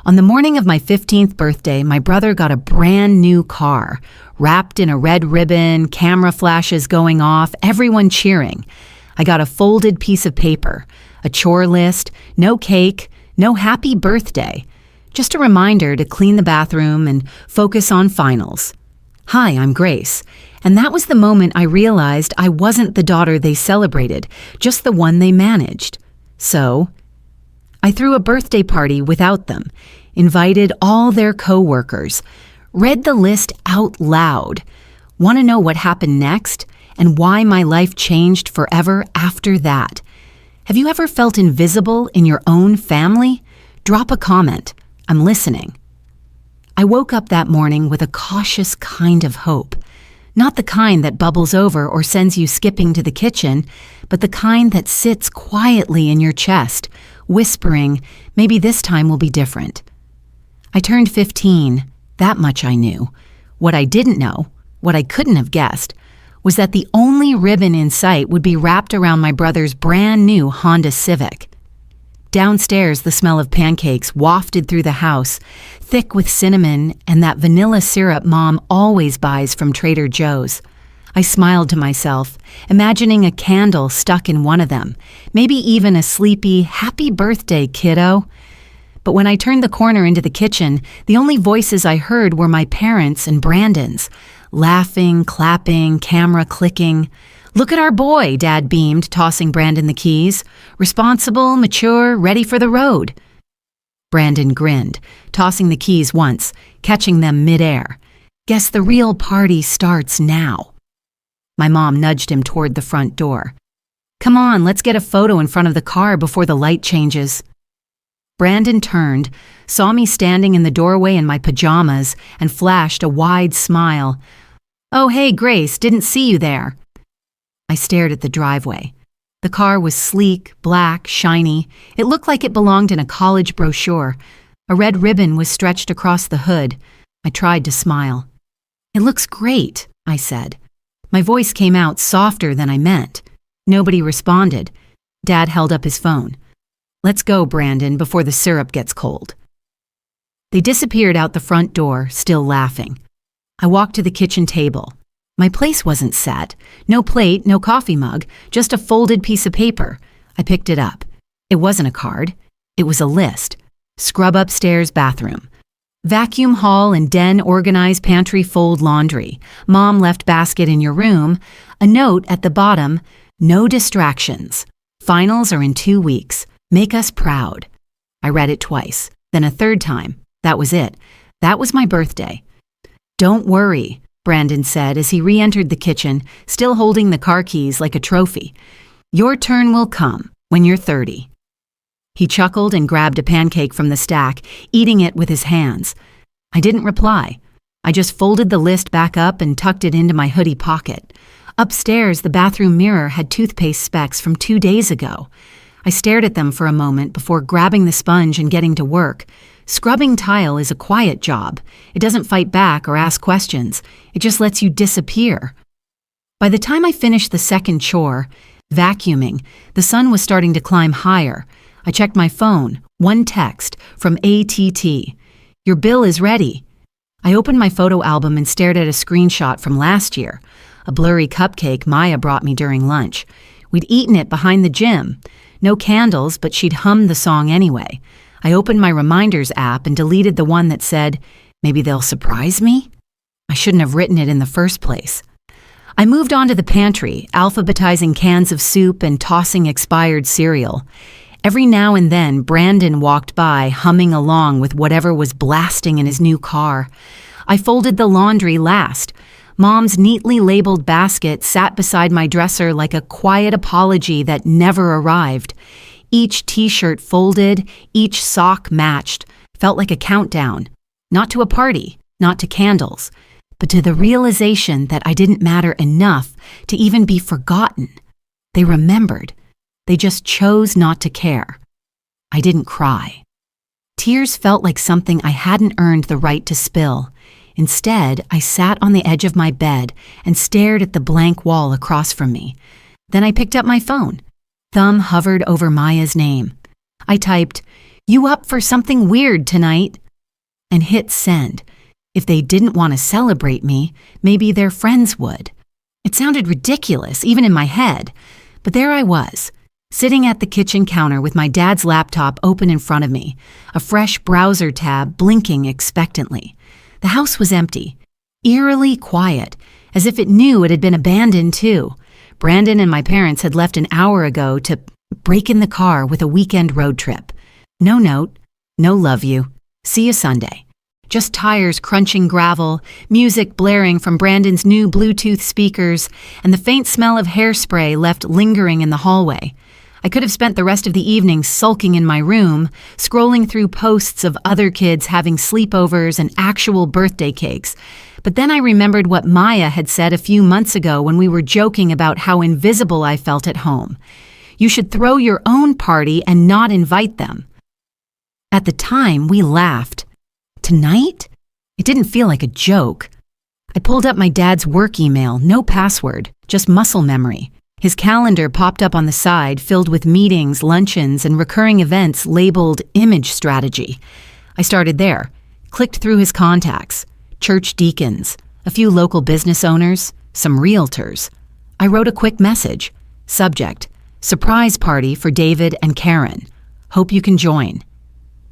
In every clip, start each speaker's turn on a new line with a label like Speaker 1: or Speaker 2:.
Speaker 1: On the morning of my 15th birthday, my brother got a brand new car, wrapped in a red ribbon, camera flashes going off, everyone cheering. I got a folded piece of paper, a chore list, no cake, no happy birthday. Just a reminder to clean the bathroom and focus on finals. Hi, I'm Grace. And that was the moment I realized I wasn't the daughter they celebrated, just the one they managed. So, I threw a birthday party without them, invited all their co-workers, read the list out loud. Want to know what happened next and why my life changed forever after that? Have you ever felt invisible in your own family? Drop a comment. I'm listening. I woke up that morning with a cautious kind of hope. Not the kind that bubbles over or sends you skipping to the kitchen, but the kind that sits quietly in your chest, whispering, maybe this time will be different. I turned 15, that much I knew. What I didn't know, what I couldn't have guessed, was that the only ribbon in sight would be wrapped around my brother's brand new Honda Civic. Downstairs, the smell of pancakes wafted through the house, thick with cinnamon and that vanilla syrup Mom always buys from Trader Joe's. I smiled to myself, imagining a candle stuck in one of them, maybe even a sleepy, "Happy birthday, kiddo." But when I turned the corner into the kitchen, the only voices I heard were my parents and Brandon's, laughing, clapping, camera clicking. "Look at our boy," Dad beamed, tossing Brandon the keys. "Responsible, mature, ready for the road." Brandon grinned, tossing the keys once, catching them midair. "Guess the real party starts now." My mom nudged him toward the front door. "Come on, let's get a photo in front of the car before the light changes." Brandon turned, saw me standing in the doorway in my pajamas, and flashed a wide smile. "Oh, hey, Grace, didn't see you there." I stared at the driveway. The car was sleek, black, shiny. It looked like it belonged in a college brochure. A red ribbon was stretched across the hood. I tried to smile. "It looks great," I said. My voice came out softer than I meant. Nobody responded. Dad held up his phone. "Let's go, Brandon, before the syrup gets cold." They disappeared out the front door, still laughing. I walked to the kitchen table. My place wasn't set. No plate, no coffee mug, just a folded piece of paper. I picked it up. It wasn't a card. It was a list. Scrub upstairs bathroom. Vacuum hall and den organize pantry fold laundry. Mom left basket in your room. A note at the bottom, no distractions. Finals are in 2 weeks. Make us proud. I read it twice, then a third time. That was it. That was my birthday. "Don't worry," Brandon said as he re-entered the kitchen, still holding the car keys like a trophy. "Your turn will come when you're 30. He chuckled and grabbed a pancake from the stack, eating it with his hands. I didn't reply. I just folded the list back up and tucked it into my hoodie pocket. Upstairs, the bathroom mirror had toothpaste specks from 2 days ago. I stared at them for a moment before grabbing the sponge and getting to work. Scrubbing tile is a quiet job. It doesn't fight back or ask questions. It just lets you disappear. By the time I finished the second chore, vacuuming, the sun was starting to climb higher. I checked my phone. One text from ATT. "Your bill is ready." I opened my photo album and stared at a screenshot from last year, a blurry cupcake Maya brought me during lunch. We'd eaten it behind the gym. No candles, but she'd hummed the song anyway. I opened my reminders app and deleted the one that said, "Maybe they'll surprise me?" I shouldn't have written it in the first place. I moved on to the pantry, alphabetizing cans of soup and tossing expired cereal. Every now and then, Brandon walked by, humming along with whatever was blasting in his new car. I folded the laundry last. Mom's neatly labeled basket sat beside my dresser like a quiet apology that never arrived. Each t-shirt folded, each sock matched, felt like a countdown. Not to a party, not to candles, but to the realization that I didn't matter enough to even be forgotten. They remembered. They just chose not to care. I didn't cry. Tears felt like something I hadn't earned the right to spill. Instead, I sat on the edge of my bed and stared at the blank wall across from me. Then I picked up my phone. Thumb hovered over Maya's name. I typed, "You up for something weird tonight?" and hit send. If they didn't want to celebrate me, maybe their friends would. It sounded ridiculous, even in my head, but there I was, sitting at the kitchen counter with my dad's laptop open in front of me, a fresh browser tab blinking expectantly. The house was empty, eerily quiet, as if it knew it had been abandoned too. Brandon and my parents had left an hour ago to break in the car with a weekend road trip. No note, no love you, see you Sunday. Just tires crunching gravel, music blaring from Brandon's new Bluetooth speakers, and the faint smell of hairspray left lingering in the hallway. I could have spent the rest of the evening sulking in my room, scrolling through posts of other kids having sleepovers and actual birthday cakes. But then I remembered what Maya had said a few months ago when we were joking about how invisible I felt at home. You should throw your own party and not invite them. At the time, we laughed. Tonight? It didn't feel like a joke. I pulled up my dad's work email, no password, just muscle memory. His calendar popped up on the side, filled with meetings, luncheons, and recurring events labeled image strategy. I started there, clicked through his contacts, church deacons, a few local business owners, some realtors. I wrote a quick message. Subject: surprise party for David and Karen. Hope you can join.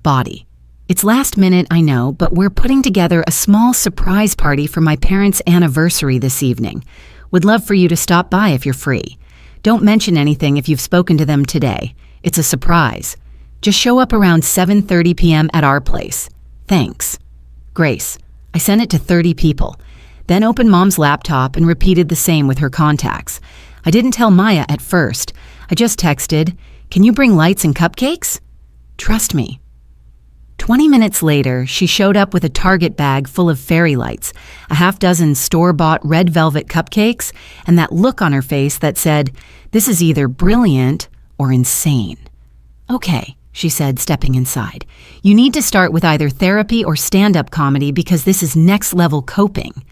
Speaker 1: Body: it's last minute, I know, but we're putting together a small surprise party for my parents' anniversary this evening. Would love for you to stop by if you're free. Don't mention anything if you've spoken to them today. It's a surprise. Just show up around 7:30 p.m. at our place. Thanks. Grace. I sent it to 30 people. Then opened Mom's laptop and repeated the same with her contacts. I didn't tell Maya at first. I just texted, "Can you bring lights and cupcakes?" Trust me. 20 minutes later, she showed up with a Target bag full of fairy lights, a half-dozen store-bought red velvet cupcakes, and that look on her face that said, "This is either brilliant or insane." "Okay," she said, stepping inside. "You need to start with either therapy or stand-up comedy because this is next-level coping."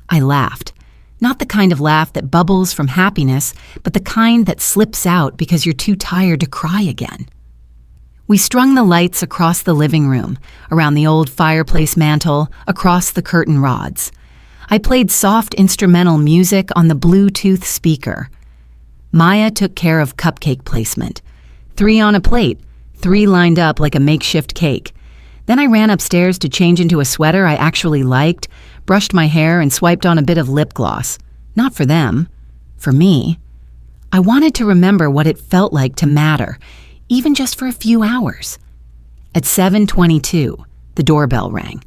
Speaker 1: I laughed. Not the kind of laugh that bubbles from happiness, but the kind that slips out because you're too tired to cry again. We strung the lights across the living room, around the old fireplace mantel, across the curtain rods. I played soft instrumental music on the Bluetooth speaker. Maya took care of cupcake placement. 3 on a plate, 3 lined up like a makeshift cake. Then I ran upstairs to change into a sweater I actually liked, brushed my hair, and swiped on a bit of lip gloss. Not for them, for me. I wanted to remember what it felt like to matter, even just for a few hours. At 7:22, the doorbell rang.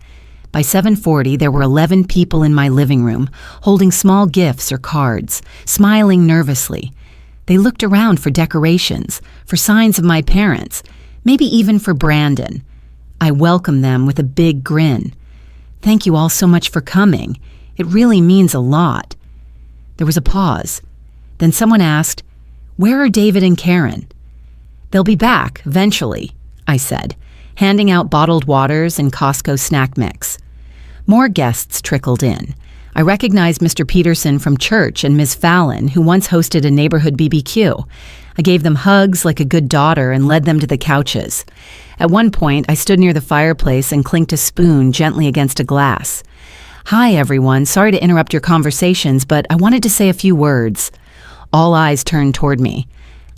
Speaker 1: By 7:40, there were 11 people in my living room, holding small gifts or cards, smiling nervously. They looked around for decorations, for signs of my parents, maybe even for Brandon. I welcomed them with a big grin. "Thank you all so much for coming. It really means a lot." There was a pause. Then someone asked, "Where are David and Karen?" "They'll be back, eventually," I said, handing out bottled waters and Costco snack mix. More guests trickled in. I recognized Mr. Peterson from church and Ms. Fallon, who once hosted a neighborhood BBQ. I gave them hugs like a good daughter and led them to the couches. At one point, I stood near the fireplace and clinked a spoon gently against a glass. "Hi, everyone. Sorry to interrupt your conversations, but I wanted to say a few words." All eyes turned toward me.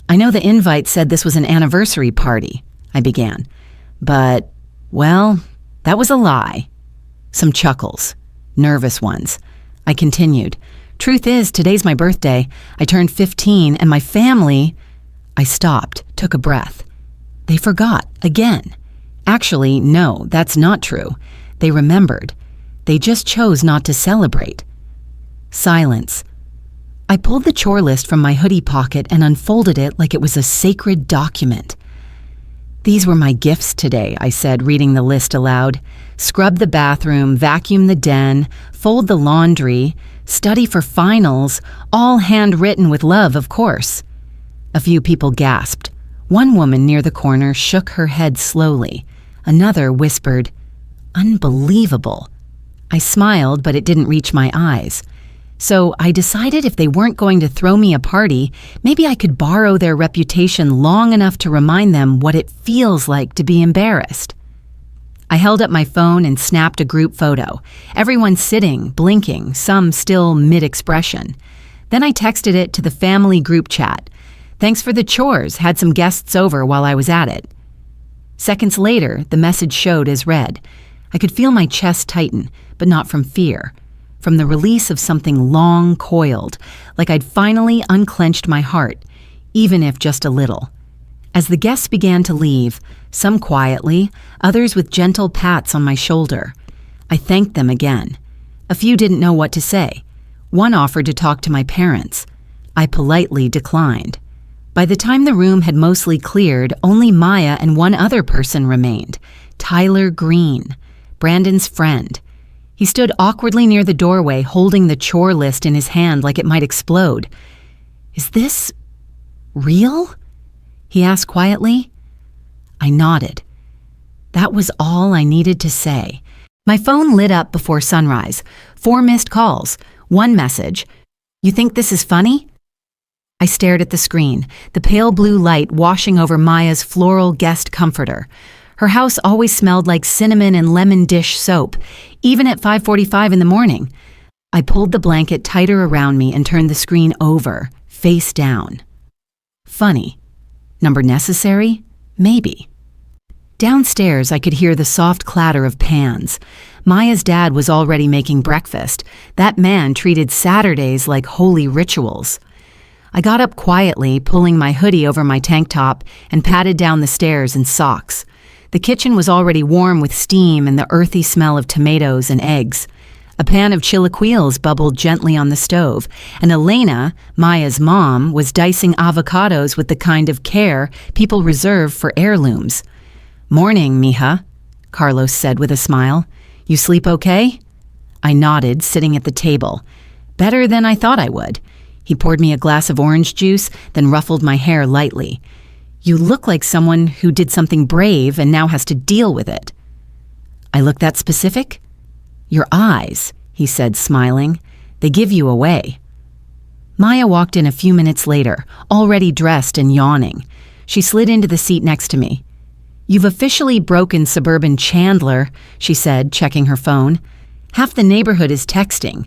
Speaker 1: "I know the invite said this was an anniversary party," I began. "But, well, that was a lie." Some chuckles, nervous ones. I continued. "Truth is, today's my birthday. I turned 15, and my family—" I stopped, took a breath. They forgot, again. Actually, no, that's not true. They remembered. They just chose not to celebrate. Silence. I pulled the chore list from my hoodie pocket and unfolded it like it was a sacred document. "These were my gifts today," I said, reading the list aloud. "Scrub the bathroom, vacuum the den, fold the laundry, study for finals, all handwritten with love, of course." A few people gasped. One woman near the corner shook her head slowly. Another whispered, "Unbelievable." I smiled, but it didn't reach my eyes. So I decided if they weren't going to throw me a party, maybe I could borrow their reputation long enough to remind them what it feels like to be embarrassed. I held up my phone and snapped a group photo. Everyone sitting, blinking, some still mid-expression. Then I texted it to the family group chat. Thanks for the chores, had some guests over while I was at it. Seconds later, the message showed as read. I could feel my chest tighten, but not from fear. From the release of something long coiled, like I'd finally unclenched my heart, even if just a little. As the guests began to leave, some quietly, others with gentle pats on my shoulder, I thanked them again. A few didn't know what to say. One offered to talk to my parents. I politely declined. By the time the room had mostly cleared, only Maya and one other person remained, Tyler Green, Brandon's friend. He stood awkwardly near the doorway, holding the chore list in his hand like it might explode. "Is this real?" he asked quietly. I nodded. That was all I needed to say. My phone lit up before sunrise. 4 missed calls. One message. "You think this is funny?" I stared at the screen, the pale blue light washing over Maya's floral guest comforter. Her house always smelled like cinnamon and lemon dish soap, even at 5:45 in the morning. I pulled the blanket tighter around me and turned the screen over, face down. Funny. Number necessary? Maybe. Downstairs, I could hear the soft clatter of pans. Maya's dad was already making breakfast. That man treated Saturdays like holy rituals. I got up quietly, pulling my hoodie over my tank top, and padded down the stairs in socks. The kitchen was already warm with steam and the earthy smell of tomatoes and eggs. A pan of chilaquiles bubbled gently on the stove, and Elena, Maya's mom, was dicing avocados with the kind of care people reserve for heirlooms. "Morning, mija," Carlos said with a smile. "You sleep okay?" I nodded, sitting at the table. Better than I thought I would. He poured me a glass of orange juice, then ruffled my hair lightly. "You look like someone who did something brave and now has to deal with it." "I look that specific?" "Your eyes," he said, smiling. "They give you away." Maya walked in a few minutes later, already dressed and yawning. She slid into the seat next to me. "You've officially broken suburban Chandler," she said, checking her phone. "Half the neighborhood is texting."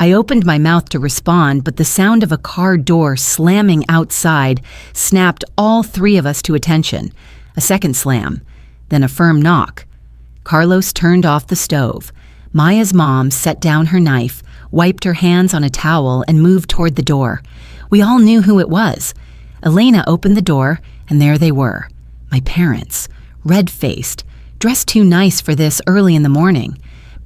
Speaker 1: I opened my mouth to respond, but the sound of a car door slamming outside snapped all 3 of us to attention. A second slam, then a firm knock. Carlos turned off the stove. Maya's mom set down her knife, wiped her hands on a towel, and moved toward the door. We all knew who it was. Elena opened the door, and there they were. My parents, red-faced, dressed too nice for this early in the morning.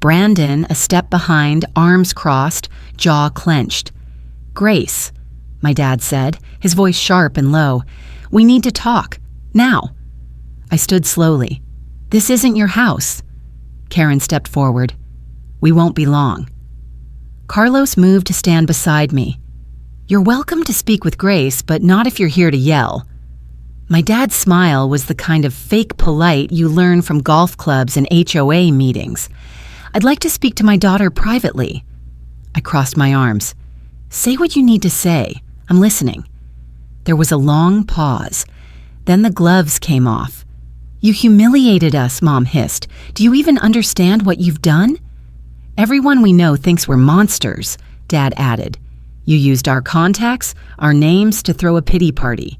Speaker 1: Brandon, a step behind, arms crossed, jaw clenched. "Grace," my dad said, his voice sharp and low. "We need to talk. Now." I stood slowly. "This isn't your house." Karen stepped forward. "We won't be long." Carlos moved to stand beside me. "You're welcome to speak with Grace, but not if you're here to yell." My dad's smile was the kind of fake polite you learn from golf clubs and HOA meetings. "I'd like to speak to my daughter privately." I crossed my arms. "Say what you need to say. I'm listening." There was a long pause. Then the gloves came off. "You humiliated us," Mom hissed. "Do you even understand what you've done?" "Everyone we know thinks we're monsters," Dad added. "You used our contacts, our names to throw a pity party."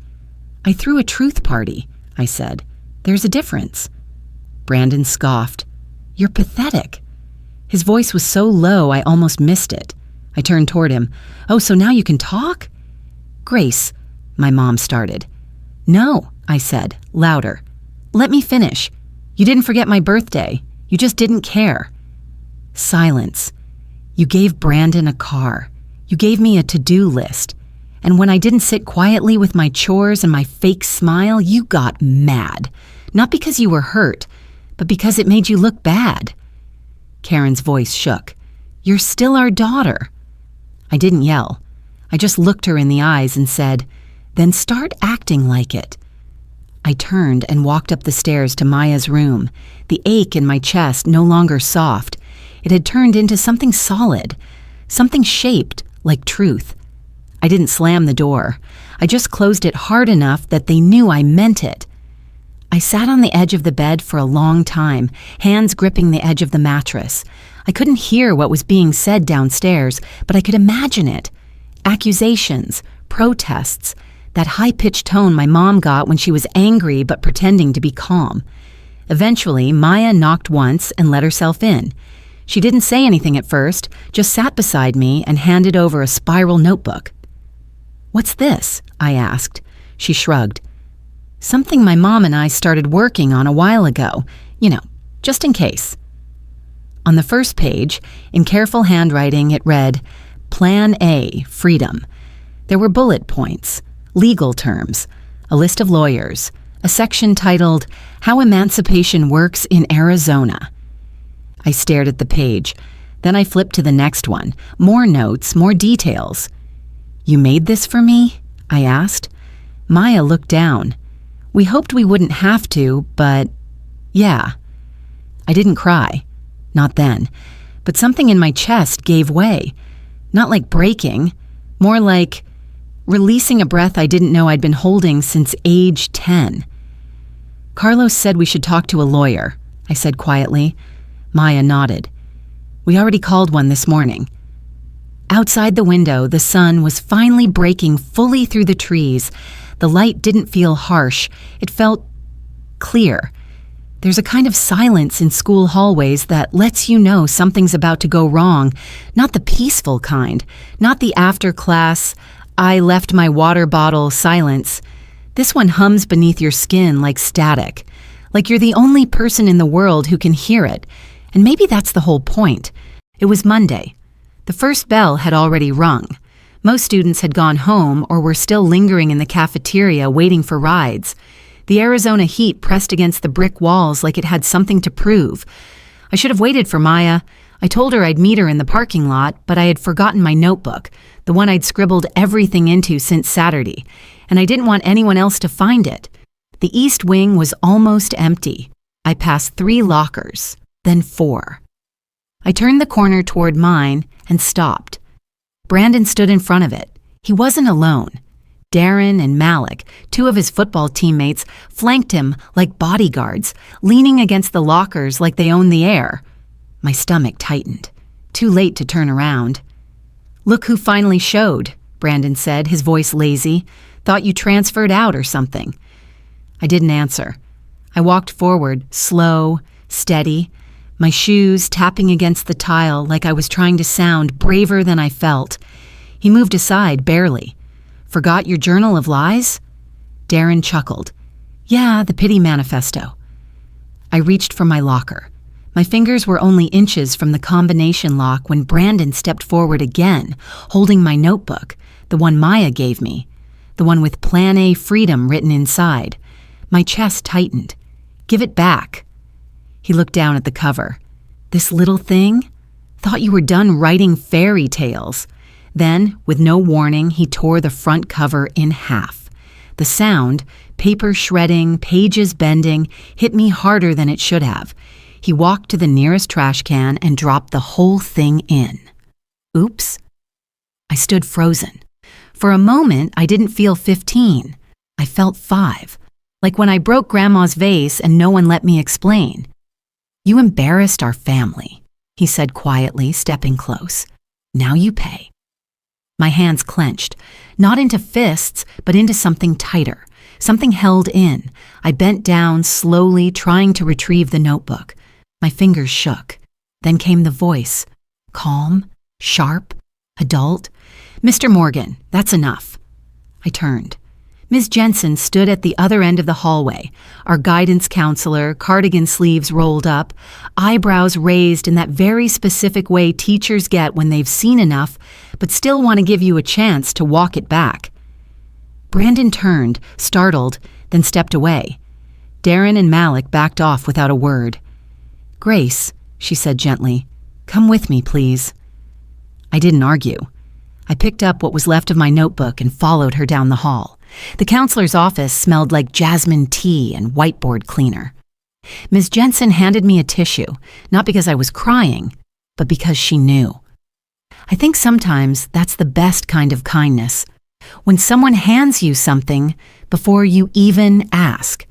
Speaker 1: "I threw a truth party," I said. "There's a difference." Brandon scoffed. "You're pathetic." His voice was so low I almost missed it. I turned toward him. "Oh, so now you can talk?" "Grace," my mom started. "No," I said, louder. "Let me finish. You didn't forget my birthday. You just didn't care." Silence. "You gave Brandon a car. You gave me a to-do list. And when I didn't sit quietly with my chores and my fake smile, you got mad. Not because you were hurt, but because it made you look bad." Karen's voice shook. "You're still our daughter." I didn't yell. I just looked her in the eyes and said, "Then start acting like it." I turned and walked up the stairs to Maya's room, the ache in my chest no longer soft. It had turned into something solid, something shaped like truth. I didn't slam the door. I just closed it hard enough that they knew I meant it. I sat on the edge of the bed for a long time, hands gripping the edge of the mattress. I couldn't hear what was being said downstairs, but I could imagine it. Accusations, protests, that high-pitched tone my mom got when she was angry but pretending to be calm. Eventually, Maya knocked once and let herself in. She didn't say anything at first, just sat beside me and handed over a spiral notebook. "What's this?" I asked. She shrugged. "Something my mom and I started working on a while ago. Just in case." On the first page, in careful handwriting, it read, Plan A, Freedom. There were bullet points, legal terms, a list of lawyers, a section titled, How Emancipation Works in Arizona. I stared at the page. Then I flipped to the next one. More notes, more details. "You made this for me?" I asked. Maya looked down. "We hoped we wouldn't have to, but yeah." I didn't cry. Not then. But something in my chest gave way. Not like breaking, more like releasing a breath I didn't know I'd been holding since age 10. "Carlos said we should talk to a lawyer," I said quietly. Maya nodded. "We already called one this morning." Outside the window, the sun was finally breaking fully through the trees. The light didn't feel harsh. It felt clear. There's a kind of silence in school hallways that lets you know something's about to go wrong, not the peaceful kind, not the after-class, I left my water bottle silence. This one hums beneath your skin like static, like you're the only person in the world who can hear it. And maybe that's the whole point. It was Monday. The first bell had already rung. Most students had gone home or were still lingering in the cafeteria waiting for rides. The Arizona heat pressed against the brick walls like it had something to prove. I should have waited for Maya. I told her I'd meet her in the parking lot, but I had forgotten my notebook, the one I'd scribbled everything into since Saturday, and I didn't want anyone else to find it. The east wing was almost empty. I passed 3 lockers, then 4. I turned the corner toward mine and stopped. Brandon stood in front of it. He wasn't alone. Darren and Malik, 2 of his football teammates, flanked him like bodyguards, leaning against the lockers like they owned the air. My stomach tightened. Too late to turn around. "Look who finally showed," Brandon said, his voice lazy. "Thought you transferred out or something." I didn't answer. I walked forward, slow, steady, my shoes tapping against the tile like I was trying to sound braver than I felt. He moved aside, barely. "Forgot your journal of lies?" Darren chuckled. "Yeah, the pity manifesto." I reached for my locker. My fingers were only inches from the combination lock when Brandon stepped forward again, holding my notebook, the one Maya gave me, the one with Plan A Freedom written inside. My chest tightened. "Give it back." He looked down at the cover. "This little thing? Thought you were done writing fairy tales." Then, with no warning, he tore the front cover in half. The sound, paper shredding, pages bending, hit me harder than it should have. He walked to the nearest trash can and dropped the whole thing in. Oops. I stood frozen. For a moment, I didn't feel 15. I felt 5, like when I broke Grandma's vase and no one let me explain. "You embarrassed our family," he said quietly, stepping close. "Now you pay." My hands clenched, not into fists, but into something tighter, something held in. I bent down slowly, trying to retrieve the notebook. My fingers shook. Then came the voice, calm, sharp, adult. "Mr. Morgan, that's enough." I turned. Ms. Jensen stood at the other end of the hallway, our guidance counselor, cardigan sleeves rolled up, eyebrows raised in that very specific way teachers get when they've seen enough, but still want to give you a chance to walk it back. Brandon turned, startled, then stepped away. Darren and Malik backed off without a word. "Grace," she said gently, "come with me, please." I didn't argue. I picked up what was left of my notebook and followed her down the hall. The counselor's office smelled like jasmine tea and whiteboard cleaner. Ms. Jensen handed me a tissue, not because I was crying, but because she knew. I think sometimes that's the best kind of kindness, when someone hands you something before you even ask.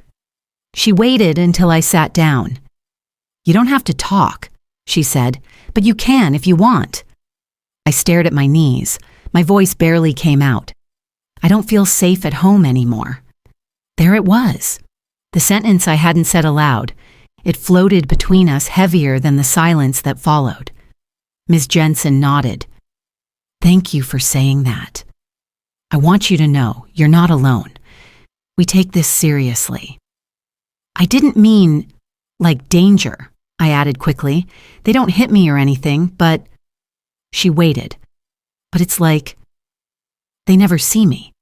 Speaker 1: She waited until I sat down. "You don't have to talk," she said, "but you can if you want." I stared at my knees. My voice barely came out. "I don't feel safe at home anymore." There it was, the sentence I hadn't said aloud. It floated between us heavier than the silence that followed. Ms. Jensen nodded. "Thank you for saying that. I want you to know you're not alone. We take this seriously." "I didn't mean, like danger," I added quickly. "They don't hit me or anything, but—" She waited. "But it's like they never see me.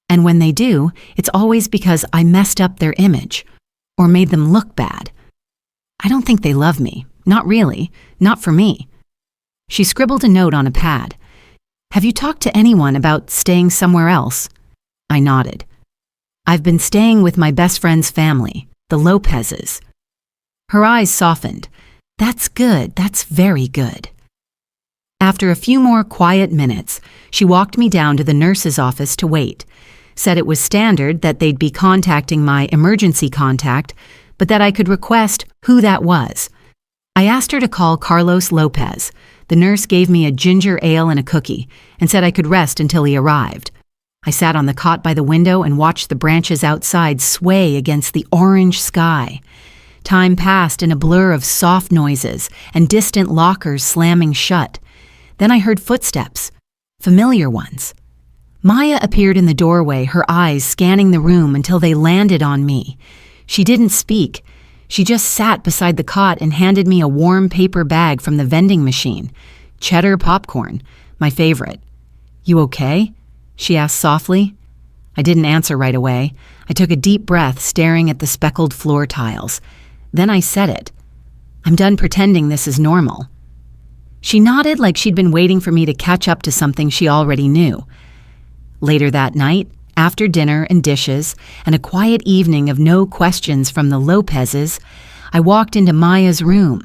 Speaker 1: And when they do, it's always because I messed up their image or made them look bad. I don't think they love me. Not really. Not for me." She scribbled a note on a pad. "Have you talked to anyone about staying somewhere else?" I nodded. "I've been staying with my best friend's family, the Lopez's." Her eyes softened. "That's good. That's very good." After a few more quiet minutes, she walked me down to the nurse's office to wait, said it was standard that they'd be contacting my emergency contact, but that I could request who that was. I asked her to call Carlos Lopez. The nurse gave me a ginger ale and a cookie and said I could rest until he arrived. I sat on the cot by the window and watched the branches outside sway against the orange sky. Time passed in a blur of soft noises and distant lockers slamming shut. Then I heard footsteps, familiar ones. Maya appeared in the doorway, her eyes scanning the room until they landed on me. She didn't speak. She just sat beside the cot and handed me a warm paper bag from the vending machine. Cheddar popcorn, my favorite. "You okay?" she asked softly. I didn't answer right away. I took a deep breath, staring at the speckled floor tiles. Then I said it. "I'm done pretending this is normal." She nodded like she'd been waiting for me to catch up to something she already knew. Later that night, after dinner and dishes, and a quiet evening of no questions from the Lopez's, I walked into Maya's room.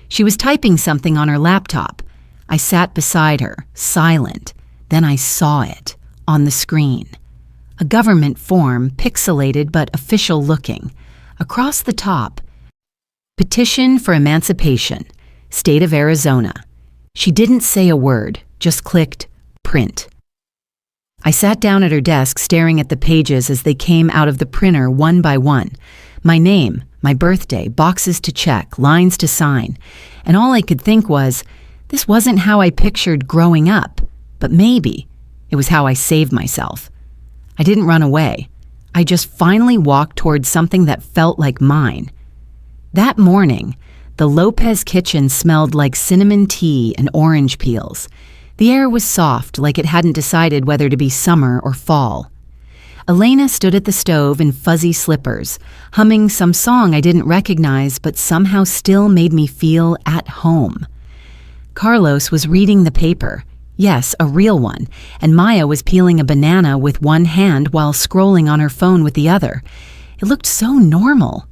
Speaker 1: She was typing something on her laptop. I sat beside her, silent. Then I saw it, on the screen. A government form, pixelated but official looking. Across the top, "Petition for Emancipation, State of Arizona." She didn't say a word, just clicked print. I sat down at her desk staring at the pages as they came out of the printer one by one. My name, my birthday, boxes to check, lines to sign. And all I could think was, this wasn't how I pictured growing up, but maybe it was how I saved myself. I didn't run away. I just finally walked towards something that felt like mine. That morning, the Lopez kitchen smelled like cinnamon tea and orange peels. The air was soft, like it hadn't decided whether to be summer or fall. Elena stood at the stove in fuzzy slippers, humming some song I didn't recognize but somehow still made me feel at home. Carlos was reading the paper, yes, a real one, and Maya was peeling a banana with one hand while scrolling on her phone with the other. It looked so normal.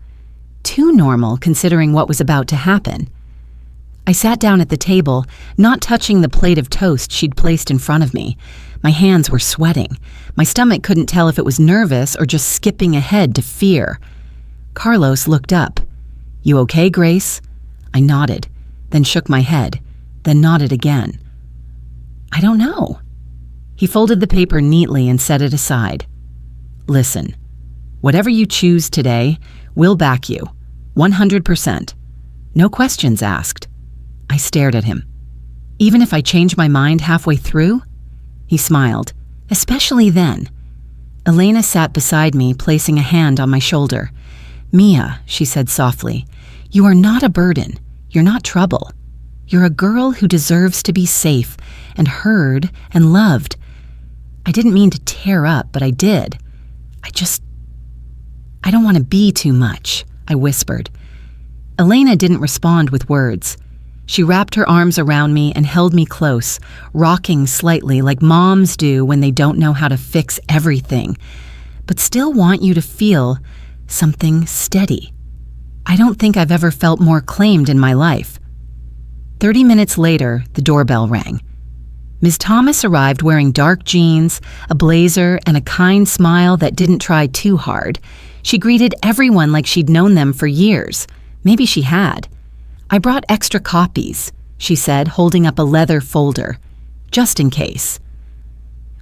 Speaker 1: Too normal, considering what was about to happen. I sat down at the table, not touching the plate of toast she'd placed in front of me. My hands were sweating. My stomach couldn't tell if it was nervous or just skipping ahead to fear. Carlos looked up. "You okay, Grace?" I nodded, then shook my head, then nodded again. "I don't know." He folded the paper neatly and set it aside. "Listen, whatever you choose today, we'll back you. 100%. No questions asked." I stared at him. "Even if I change my mind halfway through?" He smiled. "Especially then." Elena sat beside me, placing a hand on my shoulder. "Mia," she said softly, "you are not a burden. You're not trouble. You're a girl who deserves to be safe and heard and loved." I didn't mean to tear up, but I did. I don't want to be too much, I whispered. Elena didn't respond with words. She wrapped her arms around me and held me close, rocking slightly like moms do when they don't know how to fix everything, but still want you to feel something steady. I don't think I've ever felt more claimed in my life. 30 minutes later, the doorbell rang. Ms. Thomas arrived wearing dark jeans, a blazer, and a kind smile that didn't try too hard. She greeted everyone like she'd known them for years. Maybe she had. "I brought extra copies," she said, holding up a leather folder, "just in case."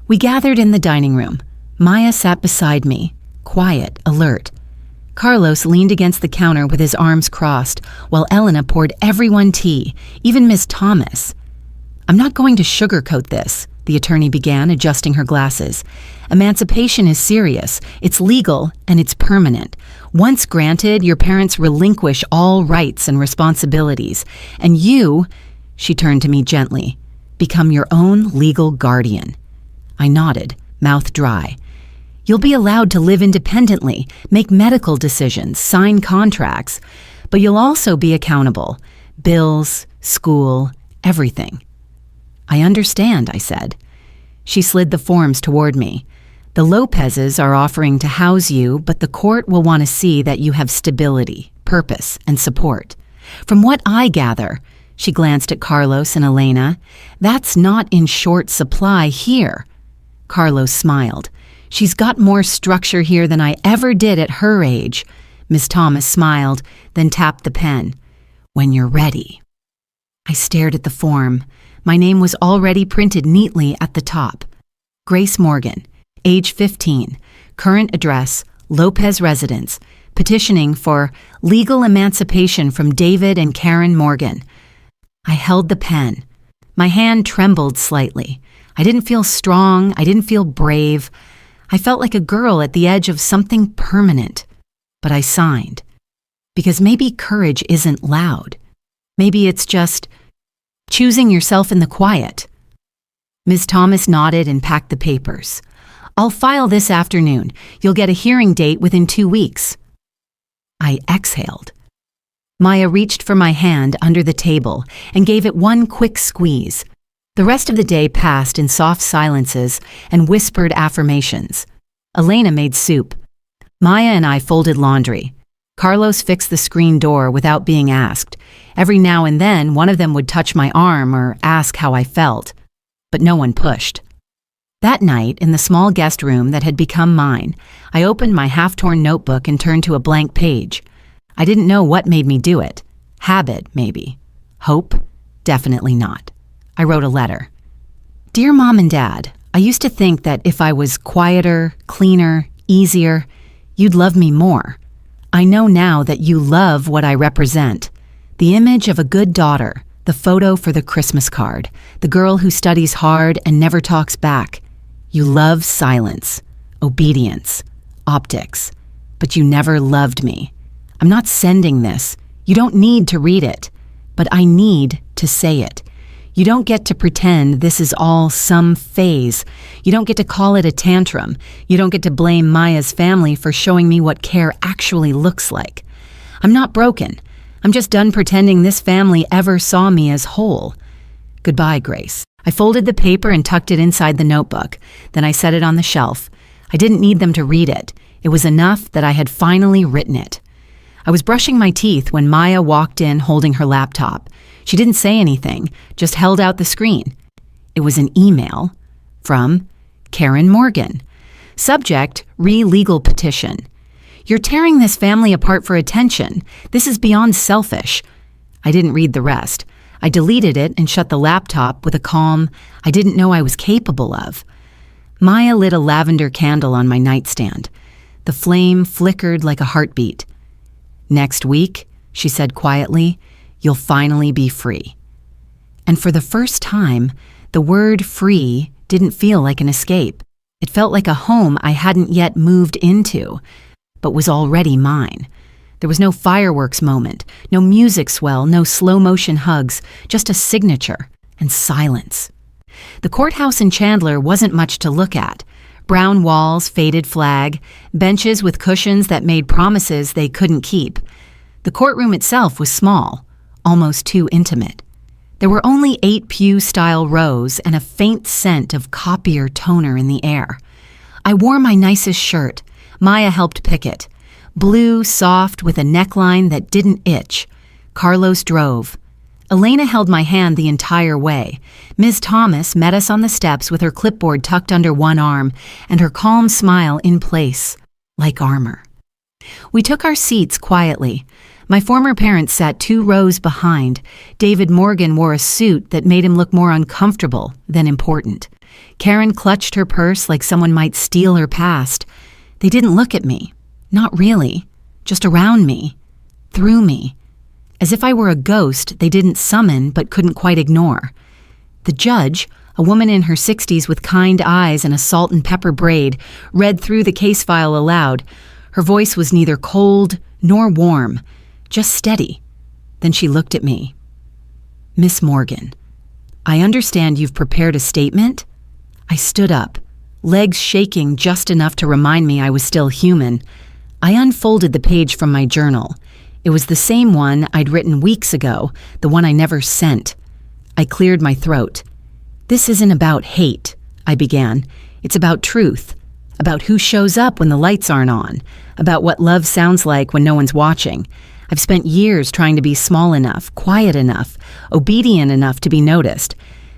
Speaker 1: We gathered in the dining room. Maya sat beside me, quiet, alert. Carlos leaned against the counter with his arms crossed, while Elena poured everyone tea, even Miss Thomas. "I'm not going to sugarcoat this," the attorney began, adjusting her glasses. "Emancipation is serious, it's legal, and it's permanent. Once granted, your parents relinquish all rights and responsibilities, and you," she turned to me gently, "become your own legal guardian." I nodded, mouth dry. "You'll be allowed to live independently, make medical decisions, sign contracts, but you'll also be accountable. Bills, school, everything." "I understand," I said. She slid the forms toward me. "The Lopezes are offering to house you, but the court will want to see that you have stability, purpose, and support. From what I gather," she glanced at Carlos and Elena, "that's not in short supply here." Carlos smiled. "She's got more structure here than I ever did at her age." Miss Thomas smiled, then tapped the pen. "When you're ready." I stared at the form. My name was already printed neatly at the top. Grace Morgan, age 15, current address, Lopez residence, petitioning for legal emancipation from David and Karen Morgan. I held the pen. My hand trembled slightly. I didn't feel strong. I didn't feel brave. I felt like a girl at the edge of something permanent. But I signed. Because maybe courage isn't loud. Maybe it's just choosing yourself in the quiet. Ms. Thomas nodded and packed the papers. "I'll file this afternoon. You'll get a hearing date within 2 weeks." I exhaled. Maya reached for my hand under the table and gave it one quick squeeze. The rest of the day passed in soft silences and whispered affirmations. Elena made soup. Maya and I folded laundry. Carlos fixed the screen door without being asked. Every now and then, one of them would touch my arm or ask how I felt, but no one pushed. That night, in the small guest room that had become mine, I opened my half-torn notebook and turned to a blank page. I didn't know what made me do it. Habit, maybe. Hope? Definitely not. I wrote a letter. "Dear Mom and Dad, I used to think that if I was quieter, cleaner, easier, you'd love me more. I know now that you love what I represent. The image of a good daughter, the photo for the Christmas card, the girl who studies hard and never talks back. You love silence, obedience, optics, but you never loved me. I'm not sending this. You don't need to read it, but I need to say it. You don't get to pretend this is all some phase. You don't get to call it a tantrum. You don't get to blame Maya's family for showing me what care actually looks like. I'm not broken. I'm just done pretending this family ever saw me as whole. Goodbye, Grace." I folded the paper and tucked it inside the notebook. Then I set it on the shelf. I didn't need them to read it. It was enough that I had finally written it. I was brushing my teeth when Maya walked in holding her laptop. She didn't say anything, just held out the screen. It was an email from Karen Morgan. Subject, re-legal petition. "You're tearing this family apart for attention. This is beyond selfish." I didn't read the rest. I deleted it and shut the laptop with a calm I didn't know I was capable of. Maya lit a lavender candle on my nightstand. The flame flickered like a heartbeat. "Next week," she said quietly, "you'll finally be free." And for the first time, the word free didn't feel like an escape. It felt like a home I hadn't yet moved into, but was already mine. There was no fireworks moment, no music swell, no slow-motion hugs, just a signature and silence. The courthouse in Chandler wasn't much to look at. Brown walls, faded flag, benches with cushions that made promises they couldn't keep. The courtroom itself was small, almost too intimate. There were only 8 pew-style rows and a faint scent of copier toner in the air. I wore my nicest shirt. Maya helped pick it. Blue, soft, with a neckline that didn't itch. Carlos drove. Elena held my hand the entire way. Ms. Thomas met us on the steps with her clipboard tucked under one arm and her calm smile in place, like armor. We took our seats quietly. My former parents sat 2 rows behind. David Morgan wore a suit that made him look more uncomfortable than important. Karen clutched her purse like someone might steal her past. They didn't look at me. Not really. Just around me. Through me. As if I were a ghost they didn't summon but couldn't quite ignore. The judge, a woman in her 60s with kind eyes and a salt and pepper braid, read through the case file aloud. Her voice was neither cold nor warm, just steady. Then she looked at me. "Miss Morgan, I understand you've prepared a statement?" I stood up, legs shaking just enough to remind me I was still human. I unfolded the page from my journal. It was the same one I'd written weeks ago, the one I never sent. I cleared my throat. "This isn't about hate," I began. "It's about truth. About who shows up when the lights aren't on. About what love sounds like when no one's watching. I've spent years trying to be small enough, quiet enough, obedient enough to be noticed.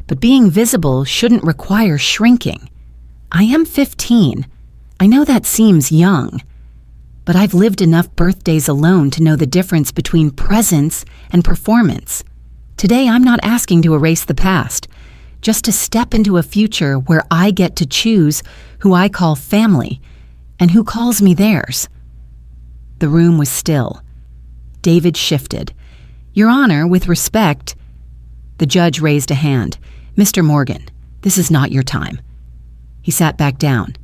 Speaker 1: But being visible shouldn't require shrinking. I am 15. I know that seems young. But I've lived enough birthdays alone to know the difference between presence and performance. Today, I'm not asking to erase the past, just to step into a future where I get to choose who I call family and who calls me theirs." The room was still. David shifted. "Your Honor, with respect..." The judge raised a hand. "Mr. Morgan, this is not your time." He sat back down.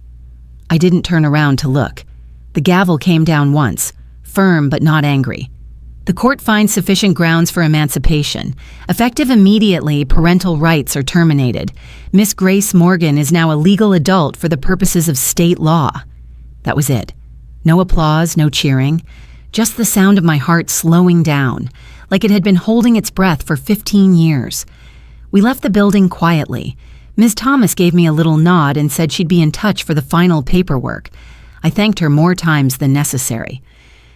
Speaker 1: I didn't turn around to look. The gavel came down once, firm but not angry. "The court finds sufficient grounds for emancipation. Effective immediately, parental rights are terminated. Miss Grace Morgan is now a legal adult for the purposes of state law." That was it. No applause, no cheering. Just the sound of my heart slowing down, like it had been holding its breath for 15 years. We left the building quietly. Ms. Thomas gave me a little nod and said she'd be in touch for the final paperwork. I thanked her more times than necessary.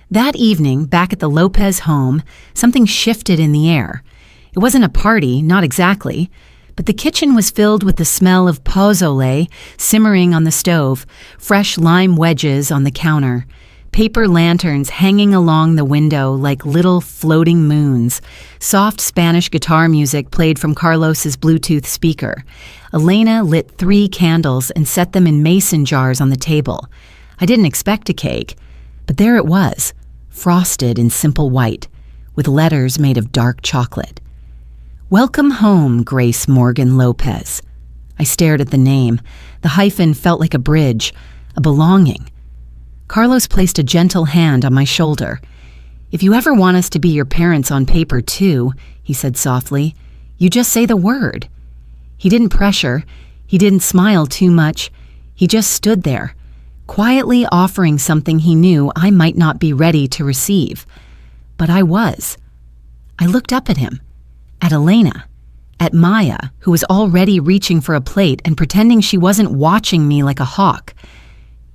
Speaker 1: That evening, back at the Lopez home, something shifted in the air. It wasn't a party, not exactly, but the kitchen was filled with the smell of pozole simmering on the stove, fresh lime wedges on the counter, paper lanterns hanging along the window like little floating moons. Soft Spanish guitar music played from Carlos's Bluetooth speaker. Elena lit 3 candles and set them in mason jars on the table. I didn't expect a cake, but there it was, frosted in simple white, with letters made of dark chocolate. "Welcome home, Grace Morgan Lopez." I stared at the name. The hyphen felt like a bridge, a belonging. Carlos placed a gentle hand on my shoulder. "If you ever want us to be your parents on paper too," he said softly, "you just say the word." He didn't pressure. He didn't smile too much. He just stood there, quietly offering something he knew I might not be ready to receive. But I was. I looked up at him, at Elena, at Maya, who was already reaching for a plate and pretending she wasn't watching me like a hawk.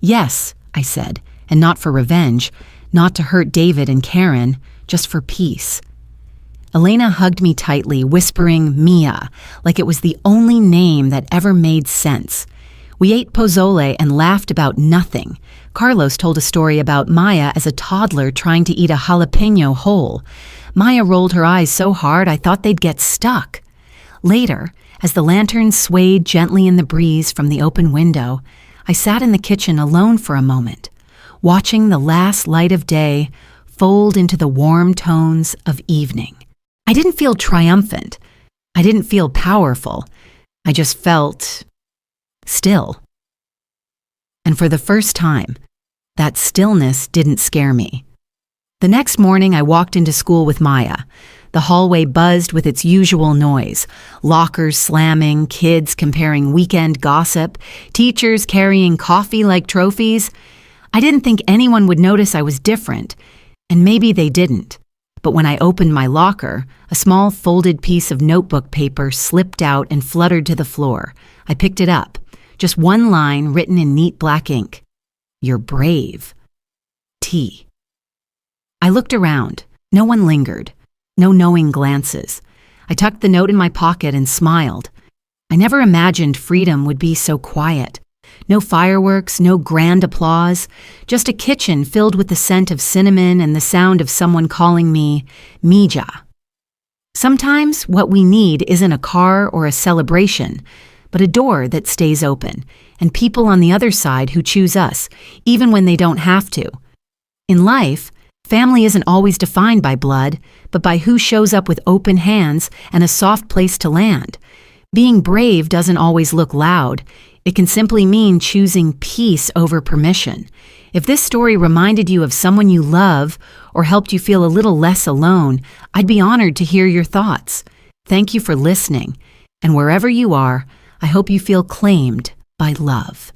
Speaker 1: "Yes," I said, "and not for revenge, not to hurt David and Karen, just for peace." Elena hugged me tightly, whispering Mia, like it was the only name that ever made sense. We ate pozole and laughed about nothing. Carlos told a story about Maya as a toddler trying to eat a jalapeno whole. Maya rolled her eyes so hard I thought they'd get stuck. Later, as the lanterns swayed gently in the breeze from the open window, I sat in the kitchen alone for a moment, watching the last light of day fold into the warm tones of evening. I didn't feel triumphant. I didn't feel powerful. I just felt still. And for the first time, that stillness didn't scare me. The next morning, I walked into school with Maya. The hallway buzzed with its usual noise, lockers slamming, kids comparing weekend gossip, teachers carrying coffee like trophies. I didn't think anyone would notice I was different, and maybe they didn't. But when I opened my locker, a small folded piece of notebook paper slipped out and fluttered to the floor. I picked it up. Just one line written in neat black ink. "You're brave. T." I looked around. No one lingered. No knowing glances. I tucked the note in my pocket and smiled. I never imagined freedom would be so quiet. No fireworks, no grand applause, just a kitchen filled with the scent of cinnamon and the sound of someone calling me Mija. Sometimes what we need isn't a car or a celebration, but a door that stays open, and people on the other side who choose us, even when they don't have to. In life, family isn't always defined by blood, but by who shows up with open hands and a soft place to land. Being brave doesn't always look loud. It can simply mean choosing peace over permission. If this story reminded you of someone you love or helped you feel a little less alone, I'd be honored to hear your thoughts. Thank you for listening. And wherever you are, I hope you feel claimed by love.